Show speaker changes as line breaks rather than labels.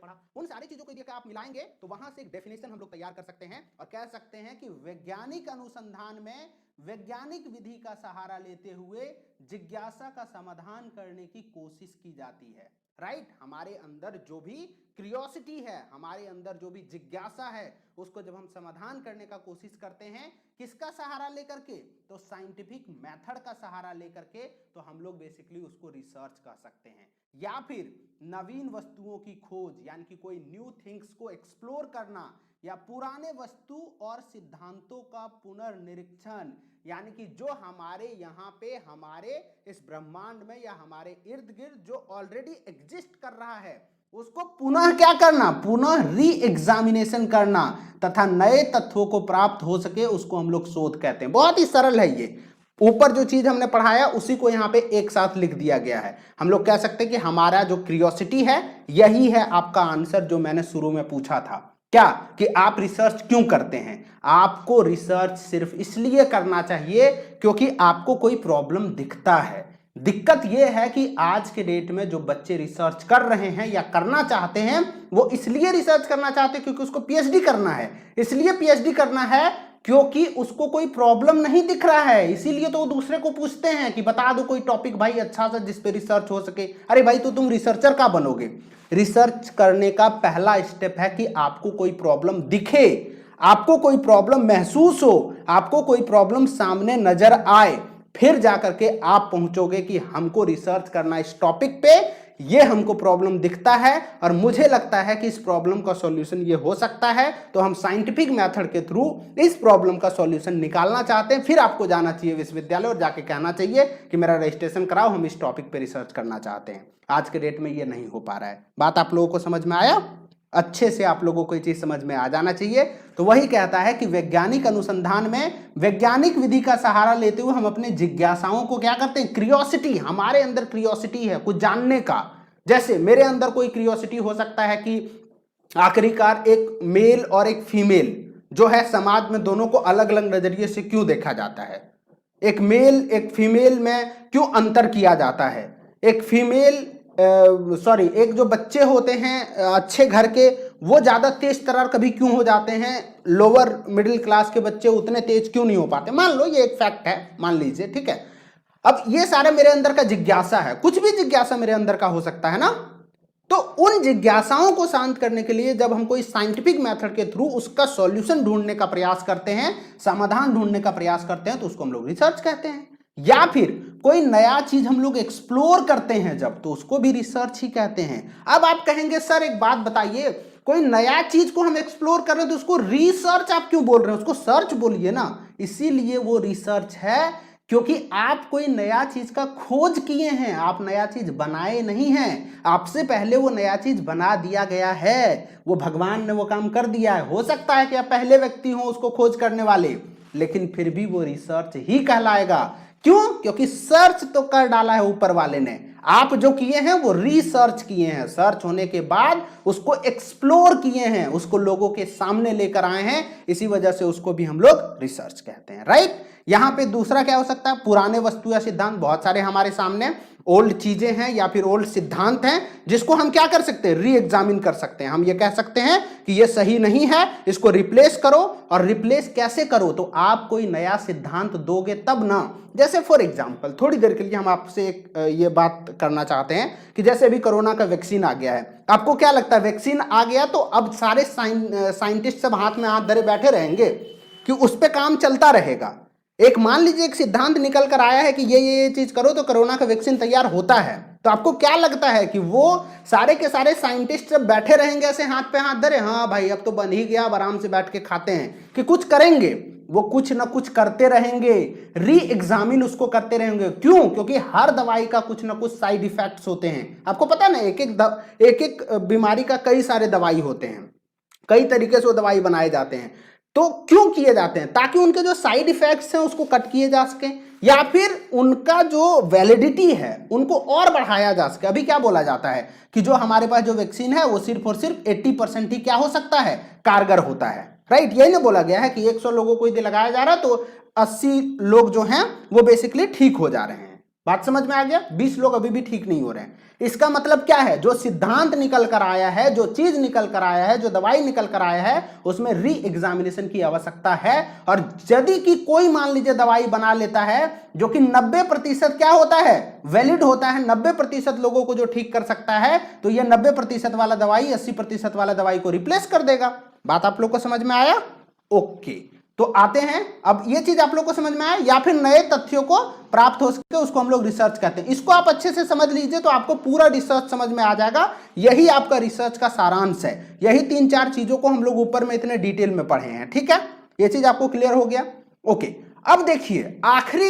पढ़ा, उन सारी चीजों को यदि आप मिलाएंगे तो वहां से एक डेफिनेशन हम लोग तैयार कर सकते हैं और कह सकते हैं कि वैज्ञानिक अनुसंधान में वैज्ञानिक विधि का सहारा लेते हुए जिज्ञासा का समाधान करने की कोशिश की जाती है। राइट, हमारे अंदर जो भी क्रियोसिटी है, हमारे अंदर जो भी जिज्ञासा है, उसको जब हम समाधान करने का कोशिश करते हैं किसका सहारा लेकर के, तो साइंटिफिक मेथड का सहारा लेकर के, तो हम लोग बेसिकली उसको रिसर्च कर सकते हैं। या फिर नवीन वस्तुओं की खोज, यानी कि कोई न्यू थिंग्स को एक्सप्लोर करना, या पुराने वस्तु और सिद्धांतों का पुनर्निरीक्षण, यानी कि जो हमारे यहाँ पे हमारे इस ब्रह्मांड में या हमारे इर्द गिर्द जो ऑलरेडी एग्जिस्ट कर रहा है उसको पुनः क्या करना, पुनः री एग्जामिनेशन करना तथा नए तथ्यों को प्राप्त हो सके, उसको हम लोग शोध कहते हैं। बहुत ही सरल है ये, ऊपर जो चीज हमने पढ़ाया उसी को यहाँ पे एक साथ लिख दिया गया है। हम लोग कह सकते हैं कि हमारा जो क्रियोसिटी है यही है आपका आंसर जो मैंने शुरू में पूछा था, क्या कि आप रिसर्च क्यों करते हैं। आपको रिसर्च सिर्फ इसलिए करना चाहिए क्योंकि आपको कोई प्रॉब्लम दिखता है। दिक्कत यह है कि आज के डेट में जो बच्चे रिसर्च कर रहे हैं या करना चाहते हैं वो इसलिए रिसर्च करना चाहते हैं क्योंकि उसको पीएचडी करना है, इसलिए पीएचडी करना है क्योंकि उसको कोई प्रॉब्लम नहीं दिख रहा है, इसीलिए तो वो दूसरे को पूछते हैं कि बता दो कोई टॉपिक भाई अच्छा सा जिस पे रिसर्च हो सके। अरे भाई तो तुम रिसर्चर का बनोगे। रिसर्च करने का पहला स्टेप है कि आपको कोई प्रॉब्लम दिखे, आपको कोई प्रॉब्लम महसूस हो, आपको कोई प्रॉब्लम सामने नजर आए, फिर जाकर के आप पहुंचोगे कि हमको रिसर्च करना इस टॉपिक पे, ये हमको प्रॉब्लम दिखता है और मुझे लगता है कि इस प्रॉब्लम का सॉल्यूशन ये हो सकता है, तो हम साइंटिफिक मेथड के थ्रू इस प्रॉब्लम का सॉल्यूशन निकालना चाहते हैं। फिर आपको जाना चाहिए विश्वविद्यालय और जाके कहना चाहिए कि मेरा रजिस्ट्रेशन कराओ, हम इस टॉपिक पे रिसर्च करना चाहते हैं। आज के डेट में ये नहीं हो पा रहा है। बात आप लोगों को समझ में आया? अच्छे से आप लोगों को ये चीज समझ में आ जाना चाहिए। तो वही कहता है कि वैज्ञानिक अनुसंधान में वैज्ञानिक विधि का सहारा लेते हुए हम अपने जिज्ञासाओं को क्या करते हैं, क्रियोसिटी, हमारे अंदर क्रियोसिटी है कुछ जानने का। जैसे मेरे अंदर कोई क्रियोसिटी हो सकता है कि आखिरकार एक मेल और एक फीमेल जो है समाज में दोनों को अलग अलग नजरिए से क्यों देखा जाता है, एक मेल एक फीमेल में क्यों अंतर किया जाता है, एक फीमेल एक जो बच्चे होते हैं अच्छे घर के वो ज्यादा तेज तर्रार कभी क्यों हो जाते हैं, लोअर मिडिल क्लास के बच्चे उतने तेज क्यों नहीं हो पाते। मान लो ये एक फैक्ट है, मान लीजिए, ठीक है। अब ये सारे मेरे अंदर का जिज्ञासा है, कुछ भी जिज्ञासा मेरे अंदर का हो सकता है ना। तो उन जिज्ञासाओं को शांत करने के लिए जब हम कोई साइंटिफिक मेथड के थ्रू उसका सॉल्यूशन ढूंढने का प्रयास करते हैं, समाधान ढूंढने का प्रयास करते हैं, तो उसको हम लोग रिसर्च कहते हैं। या फिर कोई नया चीज हम लोग एक्सप्लोर करते हैं जब, तो उसको भी रिसर्च ही कहते हैं। अब आप कहेंगे सर एक बात बताइए, कोई नया चीज को हम एक्सप्लोर कर रहे हैं तो उसको रिसर्च आप क्यों बोल रहे हैं, उसको सर्च बोलिए ना। इसीलिए वो रिसर्च है क्योंकि आप कोई नया चीज का खोज किए हैं, आप नया चीज बनाए नहीं हैं, आपसे पहले वो नया चीज बना दिया गया है, वो भगवान ने वो काम कर दिया है। हो सकता है कि आप पहले व्यक्ति हो उसको खोज करने वाले, लेकिन फिर भी वो रिसर्च ही कहलाएगा। क्यों? क्योंकि सर्च तो कर डाला है ऊपर वाले ने, आप जो किए हैं वो रिसर्च किए हैं, सर्च होने के बाद उसको एक्सप्लोर किए हैं, उसको लोगों के सामने लेकर आए हैं, इसी वजह से उसको भी हम लोग रिसर्च कहते हैं। राइट, यहां पे दूसरा क्या हो सकता है, पुराने वस्तु या सिद्धांत, बहुत सारे हमारे सामने ओल्ड चीजें हैं या फिर ओल्ड सिद्धांत हैं जिसको हम क्या कर सकते हैं, री एग्जामिन कर सकते हैं। हम ये कह सकते हैं कि ये सही नहीं है, इसको रिप्लेस करो। और रिप्लेस कैसे करो, तो आप कोई नया सिद्धांत दोगे तब ना। जैसे फॉर एग्जांपल थोड़ी देर के लिए हम आपसे एक ये बात करना चाहते हैं कि जैसे अभी कोरोना का वैक्सीन आ गया है, आपको क्या लगता है वैक्सीन आ गया तो अब सारे साइंटिस्ट सब हाथ में हाथ धरे बैठे रहेंगे कि उस पर काम चलता रहेगा। एक मान लीजिए एक सिद्धांत निकल कर आया है कि ये चीज करो तो कोरोना का वैक्सीन तैयार होता है, तो आपको क्या लगता है कि वो सारे के सारे साइंटिस्ट जब बैठे रहेंगे ऐसे हाथ पे हाथ धरे, हाँ भाई अब तो बन ही गया, अब आराम से बैठ के खाते हैं, कि कुछ करेंगे? वो कुछ ना कुछ करते रहेंगे, री एग्जामिन उसको करते रहेंगे। क्यों? क्योंकि हर दवाई का कुछ ना कुछ साइड इफेक्ट्स होते हैं। आपको पता है ना, एक एक बीमारी का कई सारे दवाई होते हैं, कई तरीके से वो दवाई बनाए जाते हैं। तो क्यों किए जाते हैं? ताकि उनके जो साइड इफेक्ट्स हैं उसको कट किए जा सके, या फिर उनका जो वैलिडिटी है उनको और बढ़ाया जा सके। अभी क्या बोला जाता है कि जो हमारे पास जो वैक्सीन है वो सिर्फ और सिर्फ 80% ही क्या हो सकता है, कारगर होता है। राइट, यही ना बोला गया है कि 100 लोगों को यदि लगाया जा रहा है तो 80 लोग जो हैं वो बेसिकली ठीक हो जा रहे हैं। बात समझ में आ गया? 20 लोग अभी भी ठीक नहीं हो रहे हैं। इसका मतलब क्या है? जो सिद्धांत निकल कर आया है, जो चीज निकल कर आया है, जो दवाई निकल कर आया है, उसमें री एग्जामिनेशन की आवश्यकता है। और यदि कि कोई मान लीजिए दवाई बना लेता है जो कि 90% क्या होता है, वैलिड होता है, 90% लोगों को जो ठीक कर सकता है, तो यह 90% वाला दवाई 80% वाला दवाई को रिप्लेस कर देगा। बात आप लोग को समझ में आया? ओके, तो आते हैं, अब ये चीज आप लोग को समझ में आया, या फिर नए तथ्यों को प्राप्त हो सके उसको हम लोग रिसर्च कहते हैं। इसको आप अच्छे से समझ लीजिए तो आपको पूरा रिसर्च समझ में आ जाएगा। यही आपका रिसर्च का सारांश है। यही 3-4 चीजों को हम लोग ऊपर में इतने डिटेल में पढ़े हैं। ठीक है, ये चीज आपको क्लियर हो गया? ओके, अब देखिए आखिरी